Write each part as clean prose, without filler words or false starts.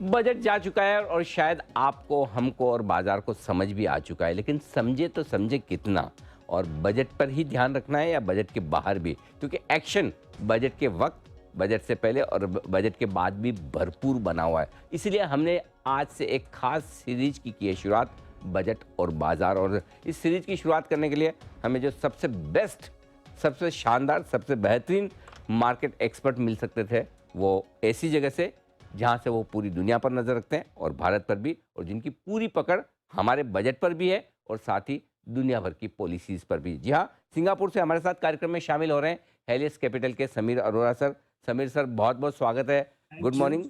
Budget जा चुका है और शायद आपको, हमको और बाजार को समझ भी आ चुका है, लेकिन समझे तो समझे कितना, और बजट पर ही ध्यान रखना है या बजट के बाहर भी, क्योंकि एक्शन बजट के वक्त, बजट से पहले और बजट के बाद भी भरपूर बना हुआ है। इसीलिए हमने आज से एक खास सीरीज की है शुरुआत, बजट और बाजार। और इस सीरीज की शुरुआत करने के लिए हमें जो सबसे बेस्ट, सबसे शानदार, सबसे बेहतरीन मार्केट एक्सपर्ट मिल सकते थे, वो ऐसी जगह से जहां से वो पूरी दुनिया पर नजर रखते हैं और भारत पर भी, और जिनकी पूरी पकड़ हमारे बजट पर भी है और साथ ही दुनिया भर की पॉलिसीज पर भी। जी हाँ, सिंगापुर से हमारे साथ कार्यक्रम में शामिल हो रहे हैं हेलियस कैपिटल के समीर अरोड़ा सर। समीर सर, बहुत बहुत स्वागत है। Good thank you. Morning.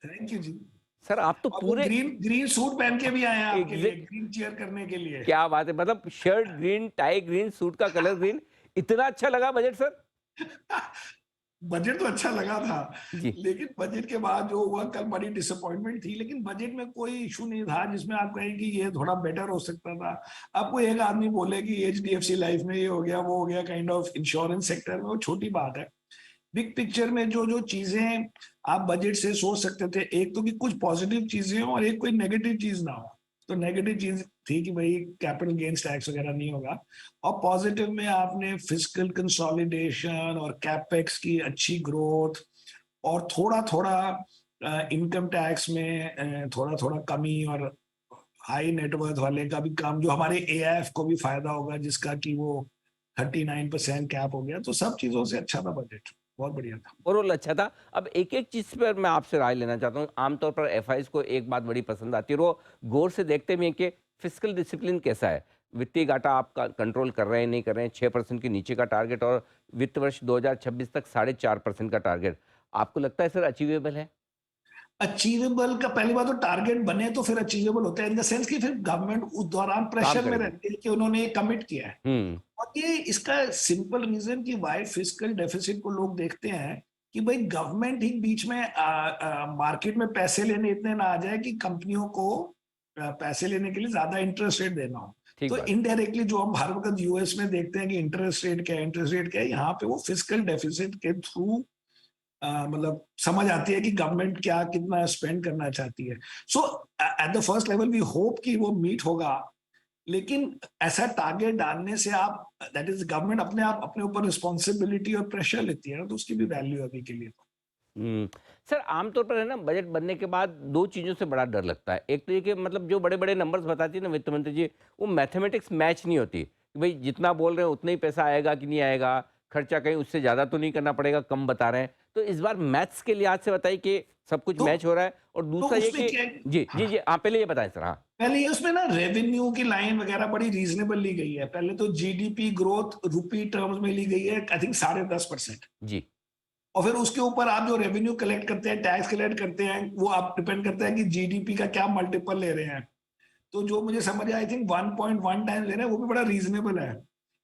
Thank you ji. Sir आप तो और वो पूरे ग्रीन ग्रीन सूट पहन के भी आए हैं आपके लिए, एग्जैक्ट, ग्रीन चेयर करने के लिए। क्या बात है, मतलब shirt green, tie green, suit का कलर ग्रीन, इतना अच्छा लगा बजट सर? बजट तो अच्छा लगा था, जी। लेकिन बजट के बाद जो हुआ कल बड़ी डिसअपॉइंटमेंट थी। लेकिन बजट में कोई इशू नहीं था जिसमें आप कहें कि ये थोड़ा बेटर हो सकता था। आपको एक आदमी बोले कि एचडीएफसी लाइफ में ये हो गया, वो हो गया, काइंड ऑफ इंश्योरेंस सेक्टर में, वो छोटी बात है। बिग पिक्चर में जो जो चीजें आप बजट से सोच सकते थे, एक तो कि कुछ पॉजिटिव चीजें हो और एक कोई नेगेटिव चीज ना हो। तो नेगेटिव चीज थी कि भाई कैपिटल गेन्स टैक्स वगैरह नहीं होगा, और पॉजिटिव में आपने फिस्कल कंसोलिडेशन और कैपेक्स की अच्छी ग्रोथ, और थोड़ा थोड़ा इनकम टैक्स में थोड़ा थोड़ा कमी, और हाई नेटवर्थ वाले का भी काम, जो हमारे एआईएफ को भी फायदा होगा जिसका कि वो 39% कैप हो गया। तो सब चीजों से अच्छा था बजट, बहुत बढ़िया था। ओवरऑल अच्छा था। अब एक-एक चीज़ पर मैं आपसे राय लेना चाहता हूँ। आमतौर पर एफआईज़ को एक बात बड़ी पसंद आती है और वो गौर से देखते भी हैं कि फिस्कल डिसिप्लिन कैसा है। वित्तीय घाटा आप कंट्रोल कर रहे हैं, नहीं कर रहे हैं, 6% के नीचे का टारगेट और वित्त वर्ष 2026 तक 4.5% का टारगेट। आपको लगता है सर अचीवेबल है? अचीवेबल का पहली बात तो टारगेट बने तो फिर अचीवेबल होता है, इन द सेंस कि फिर गवर्नमेंट उस दौरान काम प्रेशर में करेगी। रहती है कि उन्होंने ये कमिट किया है। हुँ, और ये इसका सिंपल रीजन कि वाई फिस्कल डेफिसिट को लोग देखते हैं कि भाई गवर्नमेंट ही बीच में मार्केट में पैसे लेने इतने ना आ जाए कि कंपनियों को पैसे लेने के लिए ज्यादा इंटरेस्ट रेट देना हो। ठीक तो बात। इनडायरेक्टली जो हम हर वक्त यूएस में देखते हैं कि इंटरेस्ट रेट क्या है, इंटरेस्ट रेट क्या है, यहाँ पे वो फिस्कल डेफिसिट के थ्रू मतलब समझ आती है कि गवर्नमेंट क्या कितना स्पेंड करना चाहती है। So at the first level we hope कि वो मीट होगा। लेकिन ऐसा टारगेट डालने से आप, दैट इज गवर्नमेंट अपने आप अपने ऊपर रिस्पॉन्सिबिलिटी और प्रेशर लेती है ना, तो उसकी भी वैल्यू है अभी के लिए तो। हुँ। सर आमतौर पर है ना, बजट बनने के बाद 2 चीज़ों से बड़ा डर लगता है। एक तो ये कि मतलब जो बड़े-बड़े नंबर्स बताती है ना वित्त मंत्री जी, वो मैथमेटिक्स मैच नहीं होती। कि भई जितना बोल रहे हैं उतना ही पैसा आएगा कि नहीं आएगा, खर्चा कहीं उससे ज़्यादा तो नहीं करना पड़ेगा, कम बता रहे हैं। तो इस बार मैथ्स के लिहाज से बताइए कि सब कुछ तो मैच हो रहा है? और तो दूसरा ये उसमें कि क्या है। जी, जी, हाँ, जी। हाँ, पहले ये बताएँ सर। हाँ। पहले ये उसमें ना रेवेन्यू की लाइन वगैरह बड़ी रीजनेबल ली गई है। पहले तो जीडीपी ग्रोथ रुपी टर्म्स में ली गई है, आई थिंक 10.5%। जी। और फिर उसके ऊपर आप जो रेवेन्यू कलेक्ट करते हैं, टैक्स कलेक्ट करते हैं, वो आप डिपेंड करता है कि जीडीपी का क्या मल्टीपल ले रहे हैं। तो जो मुझे समझ आया, आई थिंक 1.1 टाइम ले रहे हैं, वो भी बड़ा रीजनेबल है।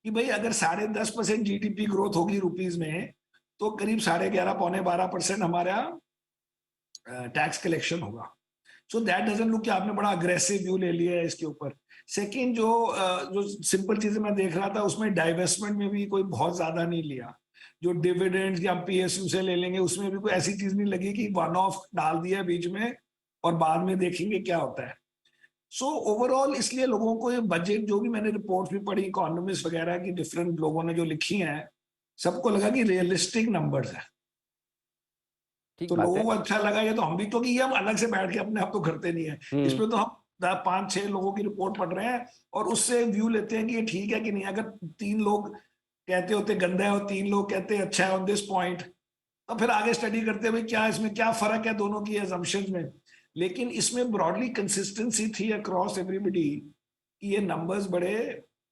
कि भाई अगर 10.5% जीडीपी ग्रोथ होगी रुपीज में, तो करीब 11.5 पौने 12% हमारा टैक्स कलेक्शन होगा। सो दैट डजंट लुक कि आपने बड़ा अग्रेसिव व्यू ले लिया है इसके ऊपर। सेकंड जो सिंपल चीजें मैं देख रहा था, उसमें डाइवेस्टमेंट में भी कोई बहुत ज्यादा नहीं लिया। जो डिविडेंड या पीएसयू से ले लेंगे, उसमें भी कोई ऐसी चीज नहीं लगी कि वन ऑफ डाल दिया बीच में और बाद में देखेंगे क्या होता है। सो ओवरऑल इसलिए लोगों को ये बजट, जो भी मैंने रिपोर्ट भी पढ़ी इकोनॉमिस्ट वगैरह की, डिफरेंट लोगों ने जो लिखी हैं, सबको लगा कि रियलिस्टिक नंबर्स है। ठीक तो बात लोगों है। को अच्छा लगा ये, तो हम भी, क्योंकि ये हम अलग से बैठ के अपने आप तो करते नहीं है। हुँ। इसमें तो हम 5-6 लोगों की रिपोर्ट पढ़ रहे हैं और उससे व्यू लेते हैं कि ये ठीक है कि नहीं। अगर 3 लोग कहते होते गंदा है और 3 लोग कहते अच्छा है ऑन दिस पॉइंट, तो फिर आगे स्टडी करते हैं भाई क्या इसमें क्या फर्क है दोनों की assumptions में। लेकिन इसमें ब्रॉडली कंसिस्टेंसी थी अक्रॉस एवरीबडी कि ये नंबर्स बड़े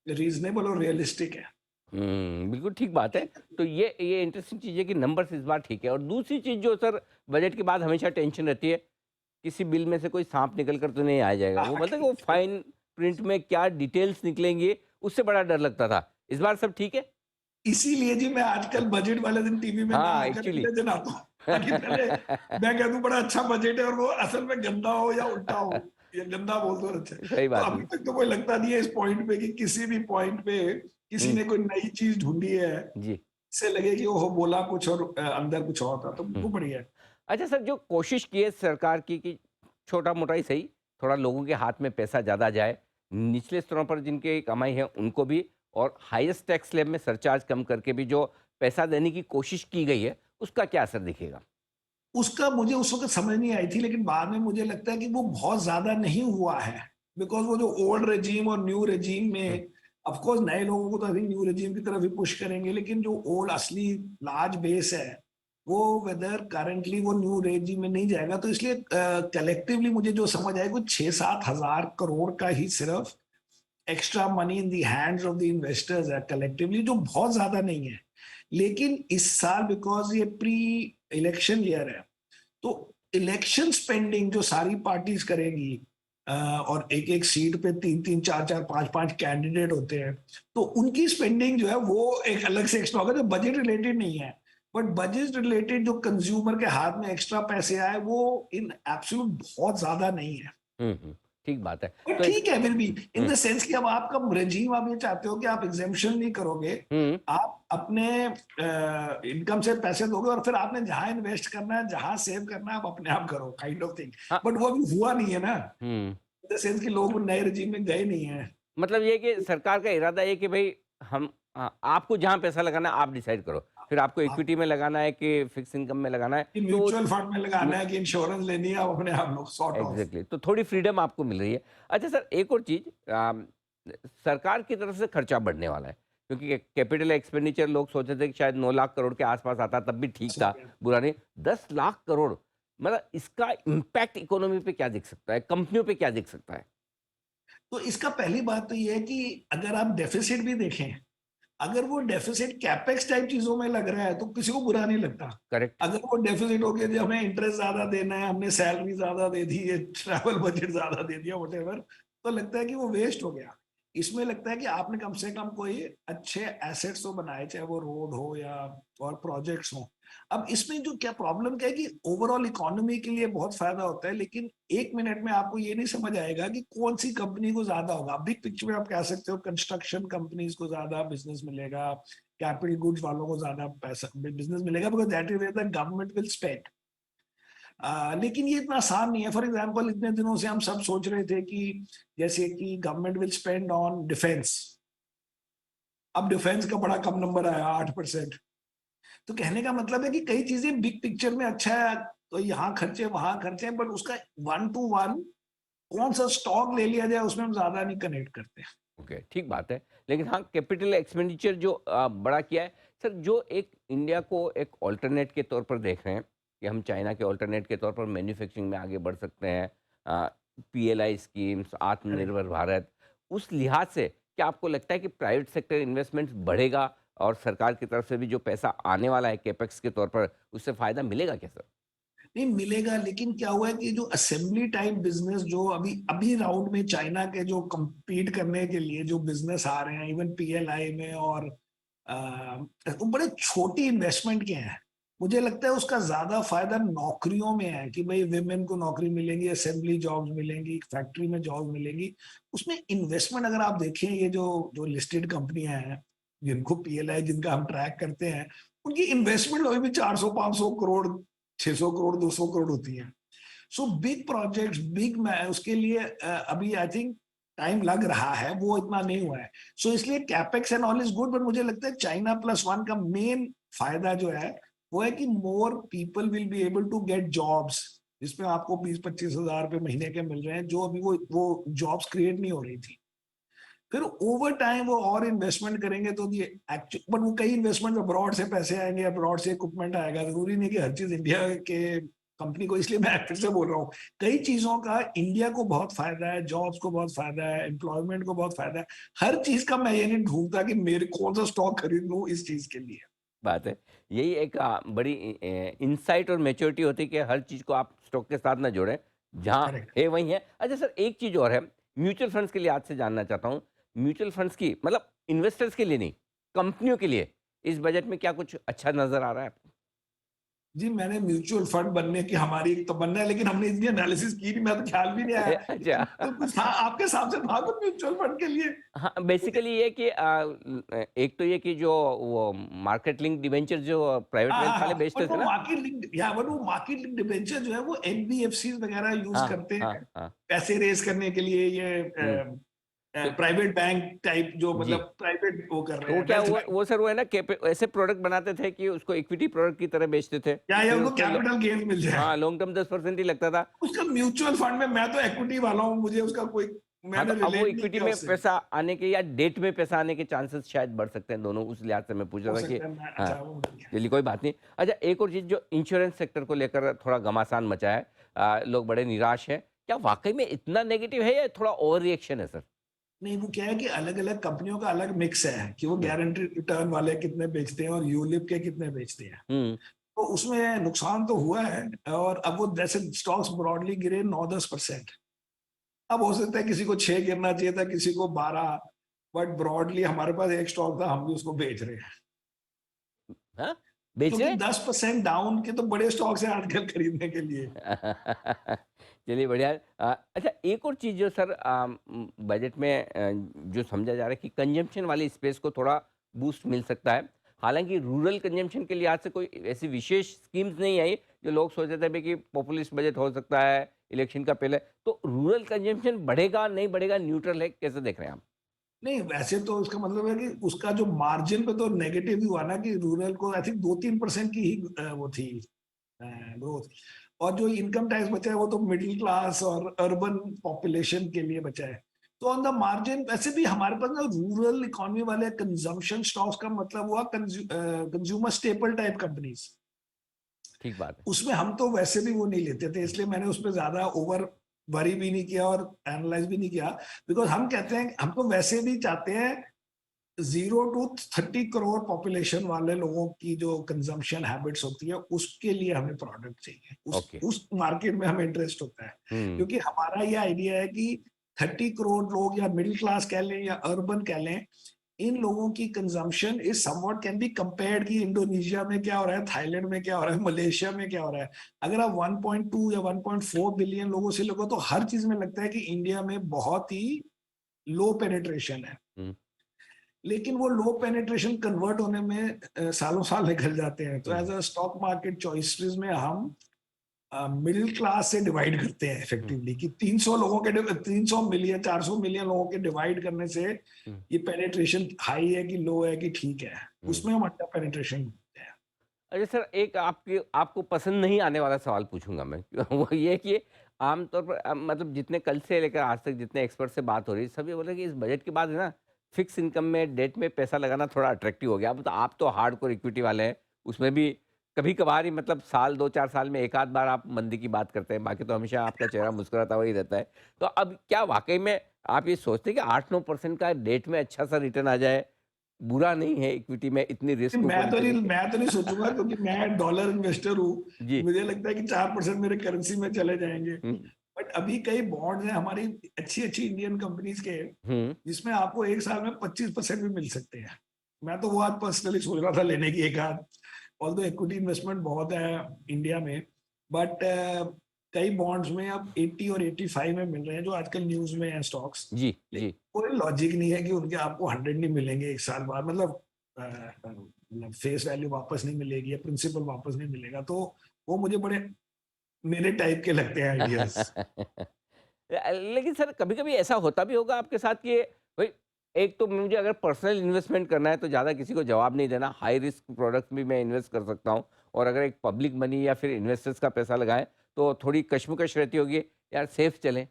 रीजनेबल और रियलिस्टिक है। बिल्कुल ठीक बात है। तो ये इंटरेस्टिंग चीज़ है कि नंबर्स इस बार ठीक है। और दूसरी चीज़ जो सर बजट के बाद हमेशा टेंशन रहती है, किसी बिल में से कोई साँप निकल कर तो नहीं आ जाएगा। वो मतलब वो फाइन प्रिंट में क्या डिटेल्स निकलेंगी, उससे बड़ा डर लगता था। इस बार सब ठीक है? इसीलिए जी मैं आजकल बजट वाले दिन टीवी में ना हाँ, आकर एक्चुअली। अगले दिन आता हूँ, ताकि पहले मैं कह दूं बड़ा अच्छा बजट है और वो असल में गंदा हो या उल्टा हो, या गंदा बोल दो और अच्छा। सही तो बात अभी है। तक तो कोई लगता नहीं है इस पॉइंट पे कि किसी भी पॉइंट पे किसी हुँ, ने कोई नई चीज ढूंढी है, जी। इससे लगे कि वो बोला कुछ और अंदर कुछ और था, तो हुँ। वो बढ़िया है। अच्छा सर, जो कोशिश की है सरकार की कि छोटा मोटा ही सही, थोड़ा लोगों के हाथ में पैसा ज़्यादा जाए, निचले स्तरों पर जिनकी कमाई है उनको भी, और हाईएस्ट टैक्स स्लैब में सरचार्ज कम करके भी जो पैसा देने की कोशिश की गई है, उसका क्या असर दिखेगा? उसका मुझे उस वक़्त समझ नहीं आई थी, लेकिन बाद में मुझे लगता है कि वो बहुत ज़्यादा नहीं हुआ है। बिकॉज़ वो जो ओल्ड रेजीम और न्यू रेजीम हुँ, में ऑफ़ कोर्स नए लोगों को तो आई थिंक न्यू रेजीम की तरफ ही पुश करेंगे, लेकिन जो ओल्ड असली लार्ज बेस है, वो वेदर करंटली वो न्यू रेजीम में नहीं जाएगा। तो इसलिए कलेक्टिवली मुझे जो समझ आया कुछ 6-7 हज़ार करोड़ का ही सिर्फ़ extra money in the hands of the investors है कलेक्टिवली, जो बहुत ज्यादा नहीं है। लेकिन इस साल बिकॉज ये प्री इलेक्शन ईयर है, तो इलेक्शन स्पेंडिंग जो सारी पार्टीज करेगी, और एक एक सीट पे 3-3 4-4 5-5 कैंडिडेट होते हैं, तो उनकी स्पेंडिंग जो है वो एक अलग से एक्स्ट्रा होगा जो बजट रिलेटेड नहीं है। बट बजट रिलेटेड जो कंज्यूमर के हाथ में एक्स्ट्रा पैसे आए वो इन एब्सोल्यूट बहुत ज्यादा नहीं है। हुँ, हुँ, ठीक बात है। और तो इस ठीक है फिर भी, इन हुँ, द सेंस कि अब आपका रेजीम आप ये चाहते हो कि आप एग्जेम्पशन नहीं करोगे, हुँ, आप अपने इनकम से पैसे दोगे और फिर आपने जहां इन्वेस्ट करना है, जहां सेव करना है, आप अपने आप करो काइंड ऑफ थिंग। हाँ, बट वो अभी हुआ नहीं है ना, हुँ। इन द सेंस कि लोग नए रेजीम में गए नहीं है। मतलब ये है कि सरकार का इरादा ये है कि भई हम आपको जहाँ पैसा लगाना है आप डिसाइड करो। फिर आपको आप इक्विटी में लगाना है कि फिक्स इनकम में लगाना है, कि तो म्यूचुअल फंड में लगाना में है कि इंश्योरेंस लेनी है, आप अपने आप लोग सॉर्ट ऑफ। एग्ज़ैक्टली, तो थोड़ी फ्रीडम आपको मिल रही है। अच्छा सर, एक और चीज़, सरकार की तरफ से खर्चा बढ़ने वाला है, क्योंकि कैपिटल एक्सपेंडिचर लोग सोचे थे कि शायद 9 लाख करोड़ के आस-पास आता तब भी ठीक था, बुरा नहीं। 10 लाख करोड़, मतलब इसका इम्पैक्ट इकोनॉमी पे क्या दिख सकता है? कंपनियों पे क्या दिख सकता है? तो इसका पहली बात तो ये है कि अगर आप डेफिसिट भी देखें, अगर वो डेफिसिट कैपेक्स टाइप चीजों में लग रहा है तो किसी को बुरा नहीं लगता। करेक्ट। अगर वो डेफिसिट हो गया जो हमें इंटरेस्ट ज्यादा देना है, हमने सैलरी ज्यादा दे दी है, ट्रैवल बजट ज्यादा दे दिया, व्हाटएवर, तो लगता है कि वो वेस्ट हो गया। इसमें लगता है कि आपने कम से कम कोई अच्छे एसेट्स तो बनाए, चाहे वो रोड हो या और प्रोजेक्ट्स हो। अब इसमें जो क्या प्रॉब्लम क्या है कि ओवरऑल इकोनॉमी के लिए बहुत फायदा होता है, लेकिन एक मिनट में आपको ये नहीं समझ आएगा कि कौन सी कंपनी को ज्यादा होगा। बिग पिक्चर में आप कह सकते हो कंस्ट्रक्शन कंपनीज को ज्यादा बिजनेस मिलेगा, कैपिटल गुड्स वालों को ज्यादा पैसा बिजनेस मिलेगा, because that is where the government will spend. लेकिन ये इतना आसान नहीं है। फॉर एग्जाम्पल इतने दिनों से हम सब सोच रहे थे कि जैसे कि government will spend on defence, अब डिफेंस का बड़ा कम नंबर आया 8%। तो कहने का मतलब है कि कई चीजें बिग पिक्चर में अच्छा है, तो यहाँ खर्चे वहां खर्चे, बट उसका वन टू वन कौन सा स्टॉक ले लिया जाए उसमें हम ज्यादा नहीं कनेक्ट करते। ओके, ठीक बात है। लेकिन हाँ, कैपिटल एक्सपेंडिचर जो बड़ा किया है, सर जो एक इंडिया को एक अल्टरनेट के तौर पर देख रहे हैं कि हम चाइना के अल्टरनेट के तौर पर मैन्युफैक्चरिंग में आगे बढ़ सकते हैं, पीएलआई स्कीम्स, करेक्ट। आत्मनिर्भर भारत, उस लिहाज से क्या आपको लगता है कि प्राइवेट सेक्टर इन्वेस्टमेंट बढ़ेगा और सरकार की तरफ से भी जो पैसा आने वाला है कैपेक्स के तौर पर, उससे फ़ायदा मिलेगा क्या सर? नहीं मिलेगा, लेकिन क्या हुआ है कि जो असेंबली टाइप बिजनेस जो अभी अभी राउंड में चाइना के जो compete करने के लिए जो बिजनेस आ रहे हैं, इवन पीएलआई में, और वो बड़े छोटी इन्वेस्टमेंट के हैं। मुझे लगता है उसका ज्यादा फायदा नौकरियों में है कि भाई विमेन को नौकरी मिलेंगी, असेंबली जॉब्स मिलेंगी, फैक्ट्री में जॉब मिलेंगी। उसमें इन्वेस्टमेंट अगर आप देखें, ये जो जो लिस्टेड कंपनियां हैं जिनको पीएलआई जिनका हम ट्रैक करते हैं, उनकी इन्वेस्टमेंट अभी भी 400-500 करोड़, 600 करोड़, 200 करोड़ होती है। सो बिग प्रोजेक्ट्स बिग, उसके लिए अभी आई थिंक टाइम लग रहा है, वो इतना नहीं हुआ है। सो इसलिए capex and all is good, but मुझे लगता है चाइना प्लस वन का मेन फायदा जो है वो है कि more people will be able to get jobs, जिसमें आपको 20-25 हजार रुपए महीने के मिल रहे हैं, जो अभी वो जॉब्स क्रिएट नहीं हो रही थी। फिर ओवर टाइम वो और इन्वेस्टमेंट करेंगे तो ये एक्चुअल, बट वो कई इन्वेस्टमेंट अब्रॉड से पैसे आएंगे, अब्रॉड से इक्विपमेंट आएगा, जरूरी नहीं कि हर चीज इंडिया के कंपनी को। इसलिए मैं फिर से बोल रहा हूँ, कई चीजों का इंडिया को बहुत फायदा है, जॉब्स को बहुत फायदा है, एम्प्लॉयमेंट को बहुत फायदा है। हर चीज का मैं ये नहीं ढूंढता कि मेरे कौन सा स्टॉक खरीद लूं इस चीज के लिए। बात है। यही एक बड़ी इनसाइट और मैच्योरिटी होती है कि हर चीज़ को आप स्टॉक के साथ ना जोड़ें, जहाँ करेक्ट। है वहीं है। अच्छा सर, एक चीज़ और है, म्यूचुअल फंड्स के लिए आज से जानना चाहता हूँ, म्यूचुअल फंड्स की मतलब इन्वेस्टर्स के लिए नहीं, कंपनियों के लिए इस बजट में क्या कुछ अच्छा नज़र आ रहा है आपको? जी, मैंने म्यूचुअल फंड बनने की हमारी एक तमन्ना है, लेकिन हमने इतनी एनालिसिस की नहीं, मैं तो ख्याल भी नहीं आया। अच्छा। तो कुछ था आपके हिसाब से, था कुछ म्यूचुअल फंड के लिए? हाँ, बेसिकली ये कि एक तो ये कि जो वो मार्केट लिंक डिबेंचर जो प्राइवेट हाँ, हाँ, वेल्थ वाले हाँ। बेचते बट थे वो ना। मार्केट लिंक्ड, या बट वो मार्केट लिंक्ड डिबेंचर जो है वो एनबीएफसीज वगैरह यूज़ हाँ, करते हाँ, हैं, हाँ। पैसे रेज़ करने के लिए। ये हुँ। तो प्राइवेट बैंक टाइप, जो जी। मतलब प्राइवेट वो कर तो रहे वो हैं, क्या वेल्थ बैंक। वो सर वो है ना कैप ऐसे प्रोडक्ट बनाते थे कि उसको इक्विटी प्रोडक्ट की तरह बेचते थे। या फिर उनको उसपे लो कैपिटल गेन मिल जाए। हाँ, लॉन्ग टर्म 10% ही लगता था। उसका म्यूचुअल फंड में, मैं तो इक्विटी वाला हूँ, मुझे उसका कोई, हाँ, तो मैंने अब वो रिलेट नहीं इक्विटी किया में उससे। पैसा आने के या डेट में पैसा आने के चांसेस शायद बढ़ सकते हैं दोनों, उस लिहाज से मैं पूछ रहा हो था कि सकता है, मैं हाँ, अच्छा वो नहीं है। चलिए कोई बात नहीं। अच्छा, एक और चीज़ जो इंश्योरेंस सेक्टर को लेकर थोड़ा घमासान मचा है, लोग बड़े निराश हैं। क्या वाक़ई में इतना नेगेटिव है या थोड़ा ओवर रिएक्शन है सर? नहीं, वो क्या है कि अलग-अलग कंपनियों का अलग मिक्स है कि वो हुँ, गारंटीड रिटर्न वाले कितने बेचते हैं और यूलिप के कितने बेचते हैं। हुँ, तो उसमें नुकसान तो हुआ है, और अब वो जैसे स्टॉक्स ब्रॉडली गिरे 9-10%। अब हो सकता है किसी को 6 गिरना चाहिए था, किसी को 12, बट ब्रॉडली हमारे पास एक स्टॉक था, हम भी उसको बेच रहे हैं। हाँ? बेच क्योंकि रहे हैं? 10% डाउन के तो बड़े स्टॉक्स हैं आजकल खरीदने के लिए। चलिए बढ़िया है। अच्छा, एक और चीज़ जो सर बजट में जो समझा जा रहा है कि कंजम्पशन वाली स्पेस को थोड़ा बूस्ट मिल सकता है। हालाँकि रूरल कंजम्पशन के लिहाज से कोई ऐसी विशेष स्कीम्स नहीं आई, जो लोग सोचते थे भई कि पॉपुलिस्ट बजट हो सकता है इलेक्शन का पहले। तो रूरल कंजम्पशन बढ़ेगा, नहीं बढ़ेगा, न्यूट्रल है, कैसे देख रहे हैं आप? नहीं, वैसे तो इसका मतलब है कि उसका जो मार्जिन पे तो नेगेटिव ही हुआ ना, कि रूरल को आई थिंक 2-3% की ही वो थी ग्रोथ। और जो इनकम टैक्स बचा है वो तो मिडिल क्लास और अर्बन पॉपुलेशन के लिए बचा है। तो ऑन द मार्जिन वैसे भी हमारे पास ना रूरल इकोनॉमी वाले कंजम्पशन स्टॉक्स का मतलब हुआ कंज्यूमर स्टेपल टाइप कंपनीज। ठीक बात है। उसमें हम तो वैसे भी वो नहीं लेते थे, इसलिए मैंने उसपे ज्यादा ओवर वरी भी नहीं किया और एनालाइज भी नहीं किया। बिकॉज हम कहते हैं, हम तो वैसे भी चाहते हैं 0 to 30 करोड़ पॉपुलेशन वाले लोगों की जो कंजम्पशन हैबिट्स होती है, उसके लिए हमें प्रोडक्ट चाहिए, ओके। उस मार्केट में हमें इंटरेस्ट होता है। हुँ, क्योंकि हमारा ये आइडिया है कि 30 करोड़ लोग, या मिडिल क्लास कह लें या अर्बन कह लें, इन लोगों की consumption is somewhat can be compared कि इंडोनेशिया में क्या हो रहा है, थाईलैंड में क्या हो रहा है, मलेशिया में क्या हो रहा है। अगर आप 1.2 या 1.4 बिलियन लोगों से लोगों, तो हर चीज में लगता है कि इंडिया में बहुत ही लो पेनिट्रेशन है। हुँ, लेकिन वो लो पेनिट्रेशन कन्वर्ट होने में सालों साल निकल जाते हैं। तो हुँ, as a stock market choices में हम मिडिल क्लास से डिवाइड करते हैं हुँ, इफेक्टिवली, कि 300 लोगों के 300 मिलियन 400 मिलियन लोगों के डिवाइड करने से हुँ, ये पेनिट्रेशन हाई है कि लो है कि ठीक है, हुँ। उसमें हम अंडर पेनिट्रेशन है। अच्छा सर, एक आपके आपको पसंद नहीं आने वाला सवाल पूछूँगा मैं। वो ये कि आमतौर पर मतलब जितने कल से लेकर आज तक जितने एक्सपर्ट से बात हो रही है, सभी बोले कि इस बजट के बाद है ना, फिक्स इनकम में, डेट में पैसा लगाना थोड़ा अट्रैक्टिव हो गया। अब तो आप तो हार्डकोर इक्विटी वाले हैं, उसमें भी कभी-कभार ही मतलब साल 2-4 साल में 1 आध बार आप मंदी की बात करते हैं, बाकी तो हमेशा आपका चेहरा मुस्कुराता हुआ ही रहता है। तो अब क्या वाक़ई में आप ये सोचते हैं कि 8-9% का डेट में अच्छा-सा रिटर्न आ जाए, बुरा नहीं है इक्विटी में इतनी रिस्क ऊपर-नीचे देके? मैं तो नहीं सोचूंगा, क्योंकि मैं डॉलर इन्वेस्टर हूँ। जी। मुझे लगता है कि 4% मेरे करेंसी में चले जाएंगे। हुँ, बट अभी कई बॉन्ड्स हैं हमारी अच्छी अच्छी इंडियन कंपनीज के, हुँ, जिसमें आपको एक साल में 25% भी मिल सकते हैं। मैं तो वो आज पर्सनली सोच रहा था लेने की एक आध। ऑल्दो इक्विटी इन्वेस्टमेंट बहुत है इंडिया में, बट कई बॉन्ड्स में अब 80 और 85 में मिल रहे हैं, जो आजकल न्यूज में है स्टॉक्स। जी, लेकिन जी। कोई लॉजिक नहीं है कि उनके आपको 100 नहीं मिलेंगे एक साल बाद, मतलब मतलब फेस वैल्यू वापस नहीं मिलेगी या प्रिंसिपल वापस नहीं मिलेगा। तो वो मुझे बड़े मेरे टाइप के लगते हैं आइडियाज। लेकिन सर कभी-कभी ऐसा होता भी होगा आपके साथ कि भई एक तो मुझे अगर पर्सनल इन्वेस्टमेंट करना है तो ज़्यादा किसी को जवाब नहीं देना, हाई रिस्क प्रोडक्ट्स भी मैं इन्वेस्ट कर सकता हूँ और अगर एक पब्लिक मनी या फिर इन्वेस्टर्स का पैसा लगाएँ तो थोड़ी कशमकश रहती होगी, यार सेफ चलें।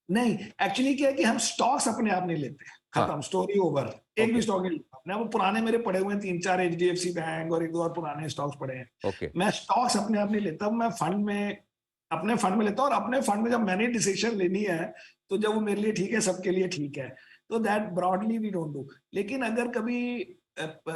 नहीं, एक्चुअली क्या है कि हम स्टॉक्स अपने आप नहीं लेते। हाँ, खत्म, स्टोरी ओवर। एक भी ओके, स्टॉक नहीं लेता मैं। वो पुराने मेरे पड़े हुए हैं 3-4 एचडीएफसी बैंक और 1-2 और पुराने स्टॉक्स पड़े हैं। ओके। मैं स्टॉक्स अपने आप नहीं लेता, मैं फंड में, अपने फंड में लेता हूँ, और अपने फंड में जब मैंने डिसीजन लेनी है, तो जब वो मेरे लिए ठीक है, सबके लिए ठीक है। तो that broadly we don't do. लेकिन अगर कभी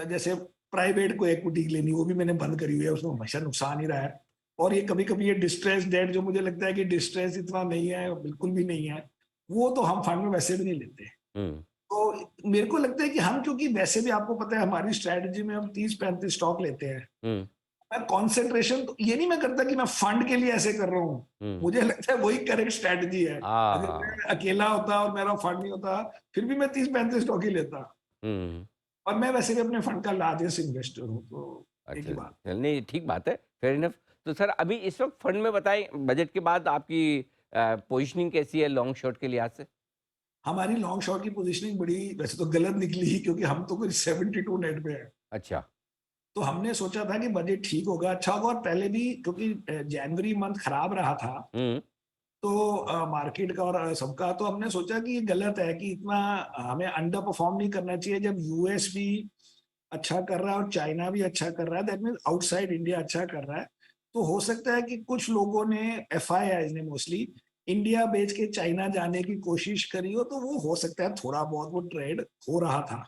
जैसे प्राइवेट को इक्विटी लेनी, वो भी मैंने बंद करी हुई है, उसमें हमेशा नुकसान ही रहा है। और ये कभी-कभी ये डिस्ट्रेस डेट, जो मुझे लगता है कि डिस्ट्रेस इतना नहीं है, बिल्कुल भी नहीं है, वो तो हम फंड में वैसे भी नहीं लेते। हुँ, तो मेरे को लगता है कि हम, क्योंकि वैसे भी आपको पता है हमारी स्ट्रैटेजी में हम 30-35 स्टॉक लेते हैं। हुँ, मैं कंसंट्रेशन तो ये नहीं मैं करता कि मैं फंड के लिए ऐसे कर रहा हूँ। हम्म। मुझे लगता है वही करेक्ट स्ट्रैटेजी है। अगर आ मैं अकेला होता और मेरा फंड नहीं होता, फिर भी मैं 30-35 स्टॉक ही लेता। हम्म। और मैं वैसे भी अपने फंड का लार्जेस्ट इन्वेस्टर हूँ, तो एक अच्छा ही जी, बात। चल नहीं ठीक बात है, फेयर इनफ। तो सर अभी इस वक्त फंड में बताएं, बजट के बाद आपकी पोजीशनिंग कैसी है लॉन्ग शॉर्ट के लिहाज से? हमारी लॉन्ग शॉर्ट की पोजीशनिंग बड़ी वैसे तो गलत निकली, क्योंकि हम तो कुछ 72 नेट पे है। अच्छा। तो हमने सोचा था कि बजट ठीक होगा, अच्छा होगा, और पहले भी क्योंकि जनवरी मंथ खराब रहा था, हम्म। तो मार्केट का और सबका, तो हमने सोचा कि ये गलत है कि इतना हमें अंडर परफॉर्म नहीं करना चाहिए। जब यूएस भी अच्छा कर रहा है और चाइना भी अच्छा कर रहा है, दैट मीन्स आउटसाइड इंडिया अच्छा कर रहा है, तो हो सकता है कि कुछ लोगों ने, एफआईआई ने मोस्टली, इंडिया बेच के चाइना जाने की कोशिश करी हो, तो वो हो सकता है थोड़ा बहुत वो ट्रेड हो रहा था।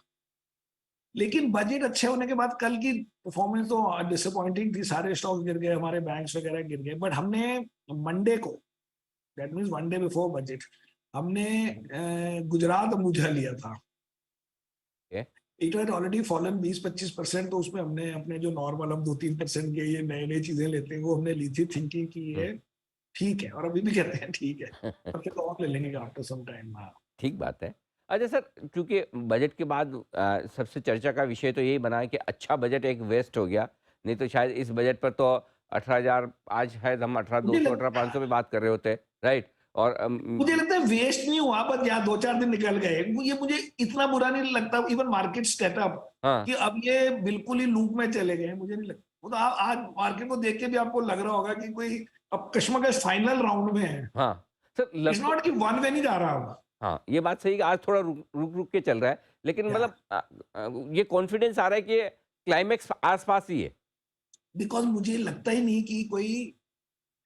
लेकिन बजट अच्छे होने के बाद कल की परफॉर्मेंस तो डिसअपॉइंटिंग थी, सारे स्टॉक गिर गए, हमारे बैंक्स वगैरह गिर गए। बट हमने मंडे को, that means one day before budget, हमने गुजरात अंबुजा लिया था। Okay. It had already fallen 20-25%, तो उसमें हमने अपने जो नॉर्मल हम 2-3% के ये नए नई चीजें लेते हैं वो हमने ली थी, थिंकिंग की ये ठीक है, और अभी भी कहते हैं ठीक है, और फिर और ले लेंगे आफ्टर सम टाइम। हाँ। ठीक बात है। अच्छा सर, क्योंकि बजट के बाद सबसे चर्चा का विषय तो यही बना है कि अच्छा बजट एक वेस्ट हो गया, नहीं तो शायद इस बजट पर तो 18,000, आज शायद हम मुझे 18,200 लग, 18,500 पे बात कर रहे होते, राइट? और मुझे लगता है वेस्ट नहीं हुआ, बस यहाँ 2-4 दिन निकल गए, ये मुझे इतना बुरा नहीं लगता। इवन मार्केट सेटअप हाँ। कि अब ये बिल्कुल ही लूप में चले गए, मुझे नहीं लगता। वो तो आज मार्केट को देख के भी आपको लग रहा होगा कि कोई अब कश्मकश फाइनल राउंड में है। हाँ सर, इट्स लग तो नॉट कि वन वे नहीं जा रहा अब। हाँ, ये बात सही है कि आज थोड़ा रुक के चल रहा है, लेकिन या मतलब ये कॉन्फिडेंस आ रहा है कि क्लाइमेक्स आस-पास ही है। बिकॉज मुझे लगता ही नहीं कि कोई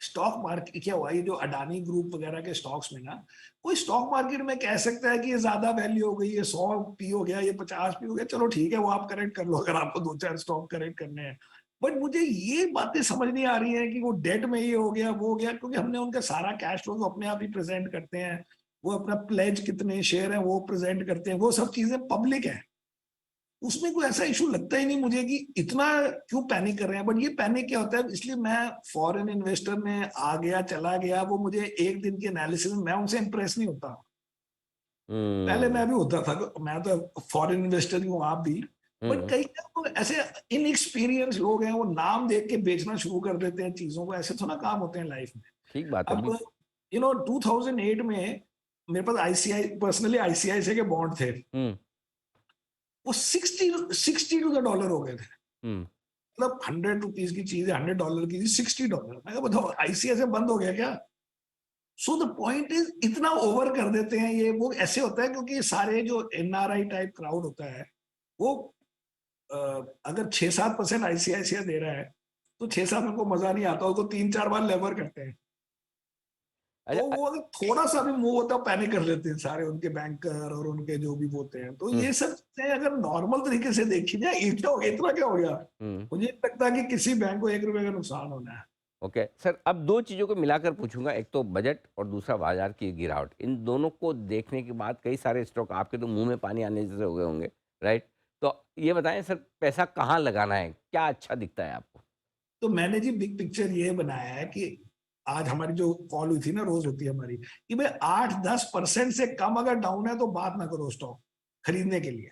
स्टॉक मार्केट, क्या हुआ ये जो अडानी ग्रुप वगैरह के स्टॉक्स में ना, कोई स्टॉक मार्केट में कह सकता है कि ये ज्यादा वैल्यू हो गई, ये 100 पी हो गया, ये 50 पी हो गया, चलो ठीक है वो आप करेक्ट कर लो अगर आपको 2-4 स्टॉक करेक्ट करने हैं। बट मुझे ये बातें समझ नहीं आ रही है कि वो डेट में ये हो गया वो हो गया, क्योंकि हमने उनका सारा कैश फ्लो तो अपने आप ही प्रेजेंट करते हैं, वो अपना प्लेज कितने शेयर है वो प्रेजेंट करते हैं, वो सब चीजें पब्लिक है। उसमें कोई ऐसा इशू लगता ही नहीं मुझे कि इतना क्यों पैनिक कर रहे हैं। बट ये पैनिक क्या होता है, इसलिए मैं फॉरेन इन्वेस्टर में आ गया चला गया, वो मुझे एक दिन के एनालिसिस में मैं उनसे इंप्रेस नहीं होता। पहले हुँ, मैं भी होता था, मैं तो फॉरेन इन्वेस्टर ही हूँ, आप भी। बट हुँ, कई तो ऐसे इनएक्सपीरियंस लोग हैं, वो नाम देख के बेचना शुरू कर देते हैं चीजों को, ऐसे थोड़ा काम होते हैं लाइफ में। ठीक बात है। अब 2008 में मेरे पास आईसीआई, पर्सनली आईसीआईसी के बॉन्ड थे, हुँ, वो 60 टू द डॉलर हो गए थे। हुँ, मतलब ₹100 की चीज है, $100 की चीज $60। मैं कहा बताओ आईसीआईसी बंद हो गया क्या? सो द पॉइंट इज, इतना ओवर कर देते हैं ये, वो ऐसे होता है क्योंकि सारे जो एनआरआई टाइप क्राउड होता है, वो अ, अगर 6-7% आईसीआईसीआई दे रहा है, तो 6-7 को मजा नहीं आता, उसको 3-4 बार लेवर करते हैं। तो अच्छा वो अगर थोड़ा सा भी मूव होता है पैनिक कर लेते हैं सारे उनके बैंकर और उनके जो भी होते हैं। तो हुँ, ये सब चीजें अगर नॉर्मल तरीके से देखी जाए, ये क्या हो गया, इतना क्या हो गया? हुँ, मुझे नहीं लगता कि किसी बैंक को ₹1 का नुकसान होना है। ओके। सर अब 2 चीज़ों को मिलाकर पूछूँगा, एक तो बजट और दूसरा बाज़ार की गिरावट। इन दोनों को देखने के बाद कई सारे स्टॉक आपके तो मुँह में पानी आने जैसे हो गए होंगे, राइट? तो ये बताएँ सर, पैसा कहाँ लगाना है? क्या अच्छा दिखता है आपको? तो मैंने जी बिग पिक्चर ये बनाया है कि आज हमारी जो कॉल हुई थी ना, रोज होती है हमारी, कि भाई 8-10% से कम अगर डाउन है तो बात ना करो स्टॉक खरीदने के लिए।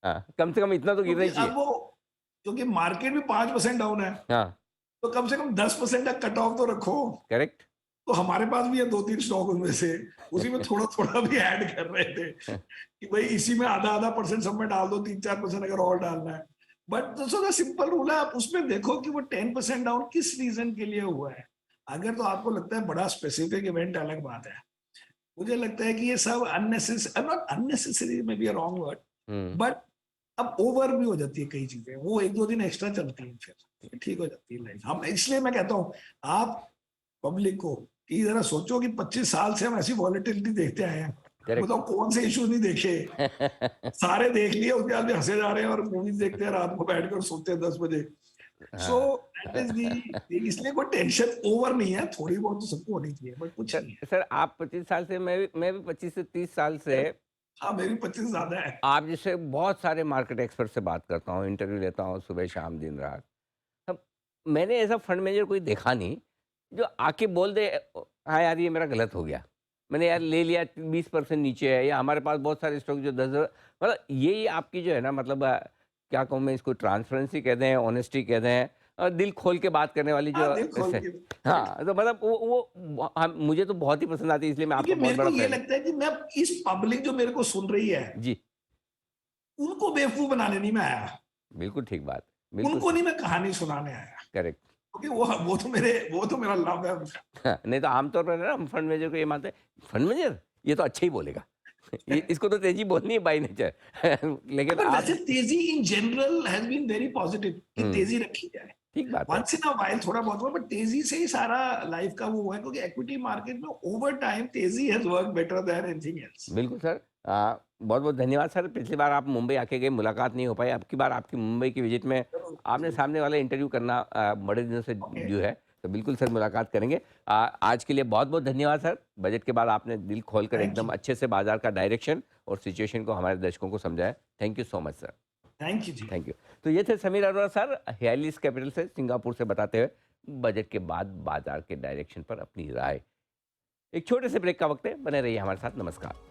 हाँ, कम से कम इतना तो गिरना क्योंकि ही चाहिए। अब वो, क्योंकि मार्केट भी 5% डाउन है, हाँ, तो कम से कम 10% का कट ऑफ तो रखो। करेक्ट? तो हमारे पास भी है 2-3 स्टॉक उनमें से, उसी में थोड़ा थोड़ा भी ऐड कर रहे थे कि भाई इसी में आधा आधा परसेंट सब में डाल दो, 3-4% अगर और डालना है। बट दोस्तों का सिंपल रूल है, आप उसमें देखो कि वो 10% डाउन किस रीजन के लिए हुआ है। अगर तो आपको लगता है बड़ा स्पेसिफिक इवेंट, अलग बात है। मुझे लगता है कि ये सब अननेसेसरी, नॉट अननेसेसरी में be a wrong word, hmm, but अब ओवर भी हो जाती है कई चीजें, वो 1-2 दिन एक्स्ट्रा चलती हैं, फिर ठीक हो जाती है लाइफ। हम इसलिए मैं कहता हूँ आप पब्लिक को कि जरा सोचो कि 25 साल से हम ऐसी वॉलेटिलिटी देखते आए हैं, करेक्ट। बताओ कौन से इश्यूज नहीं देखे। सारे देख लिए, उसके बाद भी हंसे जा रहे हैं और मूवीज देखते हैं रात को बैठकर, सोते हैं 10 बजे। सो हाँ। दैट इज दी, इसलिए कोई टेंशन ओवर नहीं है, थोड़ी बहुत तो सबको होनी चाहिए, बट कुछ सर नहीं है। सर आप 25 साल से, मैं भी 25 से 30 साल से हाँ, मेरी 25 ज्यादा है। आप जैसे बहुत सारे मार्केट एक्सपर्ट से बात करता हूँ, इंटरव्यू लेता हूँ सुबह शाम दिन रात। तब मैंने ऐसा फंड मैनेजर कोई देखा नहीं जो आके बोल दे हाँ यार ये मेरा गलत हो गया, मैंने यार ले लिया 20% नीचे है, या हमारे पास बहुत सारे स्टॉक जो 10 मतलब यही आपकी जो है ना मतलब क्या कहूँ मैं इसको, ट्रांसपेरेंसी कहते हैं, ऑनेस्टी कहते हैं, और दिल खोल के बात करने वाली जो हाँ, दिल खोल के। हाँ तो मतलब मुझे तो बहुत ही पसंद आती है, इसलिए मैं क्योंकि आपका बहुत मेरे को बड़ा ये फैन हूँ। लगता है कि मैं इस पब्लिक जो मेरे को सुन रही है, जी, उनको बेवकूफ बनाने नहीं मैं आया, बिल्कुल ठीक बात, बिल्कुल उनको नहीं मैं कहानी सुनाने आया, करेक्ट। क्योंकि वो तो मेरा लव है उनका। हाँ, नहीं तो आमतौर पर ना हम फंड मैनेजर को ये मानते हैं, फंड मैनेजर ये तो अच्छा ही बोलेगा। इसको तो तेजी बोलनी है बाई नेचर। लेकिन बट आप वैसे Teji in general has been very positive कि हम्म, तेजी रखी जाए, ठीक बात है। वंस इन अ वाइल थोड़ा बहुत हुआ, बट तेजी से ही सारा लाइफ का वो है, क्योंकि इक्विटी मार्केट में ओवर टाइम तेजी has work better than anything else. बिल्कुल सर। बहुत बहुत धन्यवाद सर, पिछली बार आप मुंबई आके गए, मुलाकात नहीं हो पाई, अब की बार आपकी मुंबई की विजिट में आपने सामने वाला इंटरव्यू करना बड़े दिनों से ओके, ड्यू है, तो बिल्कुल सर मुलाकात करेंगे। आज के लिए बहुत बहुत धन्यवाद सर, बजट के बाद आपने दिल खोलकर थैंक एकदम यू, अच्छे से बाजार का डायरेक्शन और सिचुएशन को हमारे दर्शकों को समझाया। Thank you so much sir. Thank you ji. Thank you. तो ये थे Samir Arora sir, Helios Capital से सिंगापुर से, बताते हुए बजट के बाद बाजार के डायरेक्शन पर अपनी राय। एक छोटे से ब्रेक का वक्त है, बने रहिए हमारे साथ। नमस्कार।